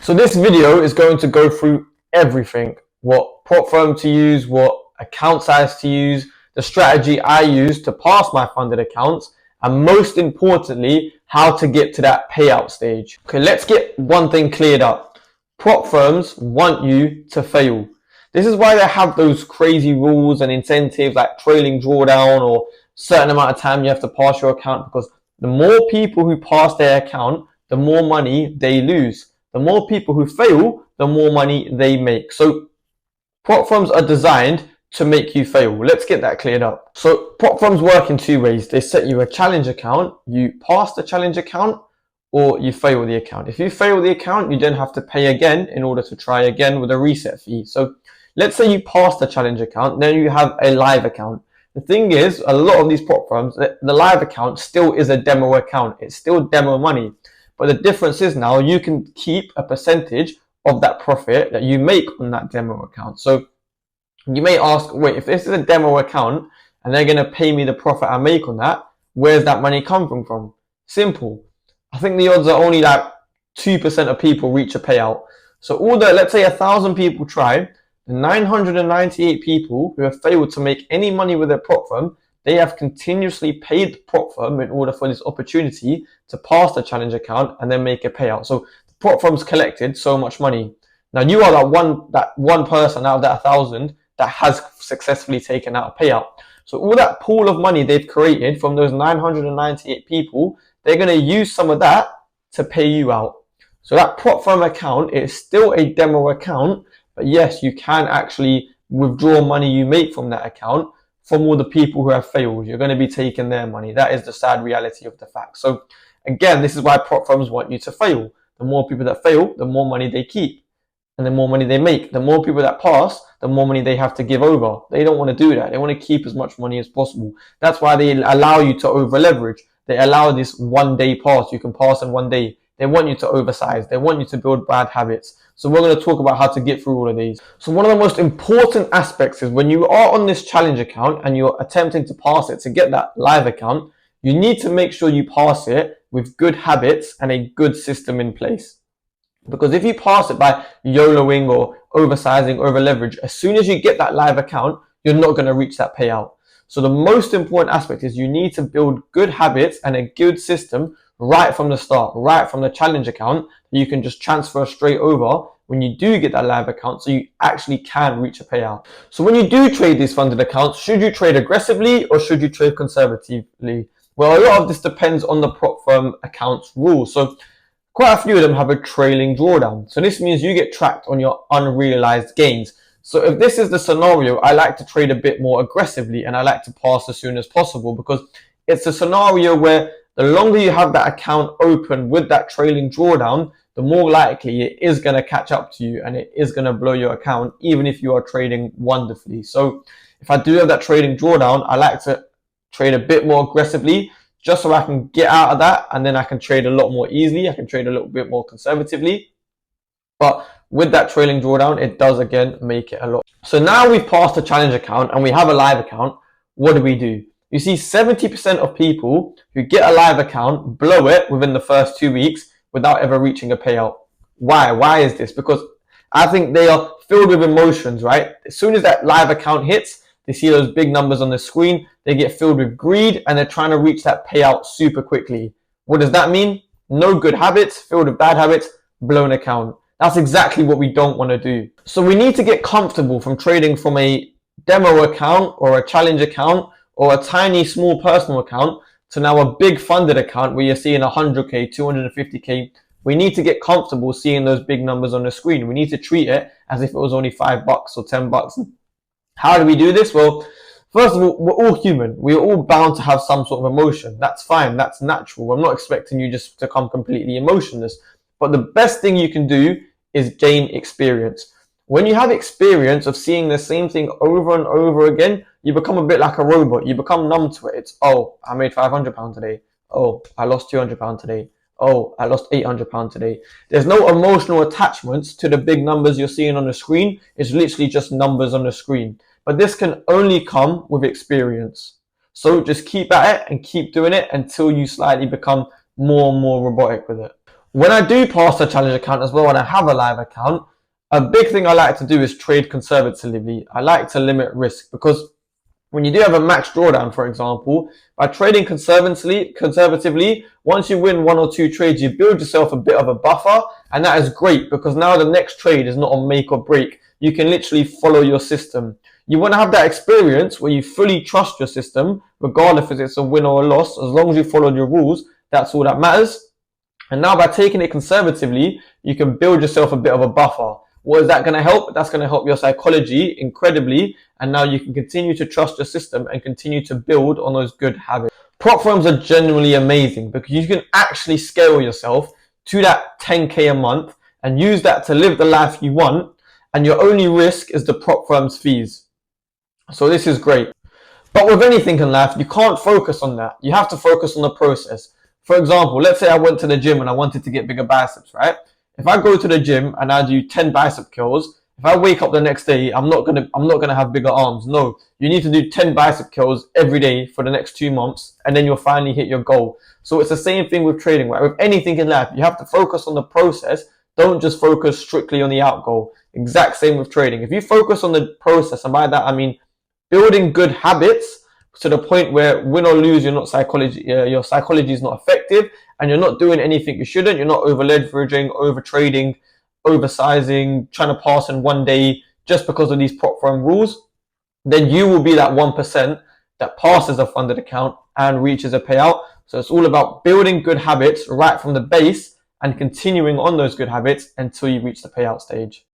So this video is going to go through everything, what prop firm to use, what account size to use, the strategy I use to pass my funded accounts, and most importantly, how to get to that payout stage. Okay, let's get one thing cleared up. Prop firms want you to fail. This is why they have those crazy rules and incentives like trailing drawdown or certain amount of time you have to pass your account, because the more people who pass their account, the more money they lose. The more people who fail, the more money they make. So prop firms are designed to make you fail. Let's get that cleared up. So prop firms work in two ways. They set you a challenge account, you pass the challenge account, or you fail the account. If you fail the account, you then have to pay again in order to try again with a reset fee. So let's say you pass the challenge account, then you have a live account. The thing is, a lot of these prop firms, the live account still is a demo account. It's still demo money. But the difference is now you can keep a percentage of that profit that you make on that demo account. So you may ask, wait, if this is a demo account and they're going to pay me the profit I make on that, where's that money coming from? Simple. I think the odds are only like 2% of people reach a payout. So let's say 1,000 people try, the 998 people who have failed to make any money with their prop firm, they have continuously paid the prop firm in order for this opportunity to pass the challenge account and then make a payout. So the prop firm's collected so much money. Now you are that one person out of that 1,000 that has successfully taken out a payout. So all that pool of money they've created from those 998 people, they're going to use some of that to pay you out. So that prop firm account is still a demo account, but yes, you can actually withdraw money you make from that account from all the people who have failed. You're going to be taking their money. That is the sad reality of the fact. So again, this is why prop firms want you to fail. The more people that fail, the more money they keep and the more money they make. The more people that pass, the more money they have to give over. They don't want to do that. They want to keep as much money as possible. That's why they allow you to over leverage. They allow this 1 day pass. You can pass in 1 day. They want you to oversize. They want you to build bad habits. So we're going to talk about how to get through all of these. So one of the most important aspects is when you are on this challenge account and you're attempting to pass it to get that live account, you need to make sure you pass it with good habits and a good system in place. Because if you pass it by YOLOing or oversizing, over leverage, as soon as you get that live account, you're not going to reach that payout. So the most important aspect is you need to build good habits and a good system right from the start, right from the challenge account, that you can just transfer straight over when you do get that live account, so you actually can reach a payout. So when you do trade these funded accounts, should you trade aggressively or should you trade conservatively? Well, a lot of this depends on the prop firm account's rules. So quite a few of them have a trailing drawdown. So this means you get tracked on your unrealized gains. So if this is the scenario, I like to trade a bit more aggressively and I like to pass as soon as possible, because it's a scenario where the longer you have that account open with that trailing drawdown, the more likely it is going to catch up to you and it is going to blow your account, even if you are trading wonderfully. So if I do have that trading drawdown, I like to trade a bit more aggressively just so I can get out of that, and then I can trade a lot more easily. I can trade a little bit more conservatively. But with that trailing drawdown, it does again make it a lot. So now we've passed the challenge account and we have a live account. What do? You see 70% of people who get a live account blow it within the first 2 weeks without ever reaching a payout. Why? Why is this? Because I think they are filled with emotions, right? As soon as that live account hits, they see those big numbers on the screen, they get filled with greed and they're trying to reach that payout super quickly. What does that mean? No good habits, filled with bad habits, blown account. That's exactly what we don't want to do. So we need to get comfortable from trading from a demo account or a challenge account or a tiny small personal account to now a big funded account where you're seeing 100K, 250K. We need to get comfortable seeing those big numbers on the screen. We need to treat it as if it was only $5 or $10. How do we do this? Well, first of all, we're all human. We're all bound to have some sort of emotion. That's fine. That's natural. I'm not expecting you just to come completely emotionless. But the best thing you can do is gain experience. When you have experience of seeing the same thing over and over again, you become a bit like a robot. You become numb to it. It's, oh, I made £500 today. Oh, I lost £200 today. Oh, I lost £800 today. There's no emotional attachments to the big numbers you're seeing on the screen. It's literally just numbers on the screen. But this can only come with experience. So just keep at it and keep doing it until you slightly become more and more robotic with it. When I do pass a challenge account as well, and I have a live account, a big thing I like to do is trade conservatively. I like to limit risk, because when you do have a max drawdown, for example, by trading conservatively, once you win one or two trades, you build yourself a bit of a buffer, and that is great, because now the next trade is not a make or break. You can literally follow your system. You want to have that experience where you fully trust your system, regardless if it's a win or a loss. As long as you followed your rules, that's all that matters. And now by taking it conservatively, you can build yourself a bit of a buffer. What is that going to help? That's going to help your psychology incredibly. And now you can continue to trust your system and continue to build on those good habits. Prop firms are genuinely amazing, because you can actually scale yourself to that 10K a month and use that to live the life you want. And your only risk is the prop firm's fees. So this is great. But with anything in life, you can't focus on that. You have to focus on the process. For example, let's say I went to the gym and I wanted to get bigger biceps, right? If I go to the gym and I do 10 bicep curls, if I wake up the next day, I'm not gonna have bigger arms. No, you need to do 10 bicep curls every day for the next 2 months, and then you'll finally hit your goal. So it's the same thing with trading, right? With anything in life, you have to focus on the process. Don't just focus strictly on the out goal. Exact same with trading. If you focus on the process, and by that I mean building good habits to the point where win or lose, your psychology is not effective, and you're not doing anything you shouldn't. You're not over leveraging, over trading, oversizing, trying to pass in one day just because of these prop firm rules. Then you will be that 1% that passes a funded account and reaches a payout. So it's all about building good habits right from the base and continuing on those good habits until you reach the payout stage.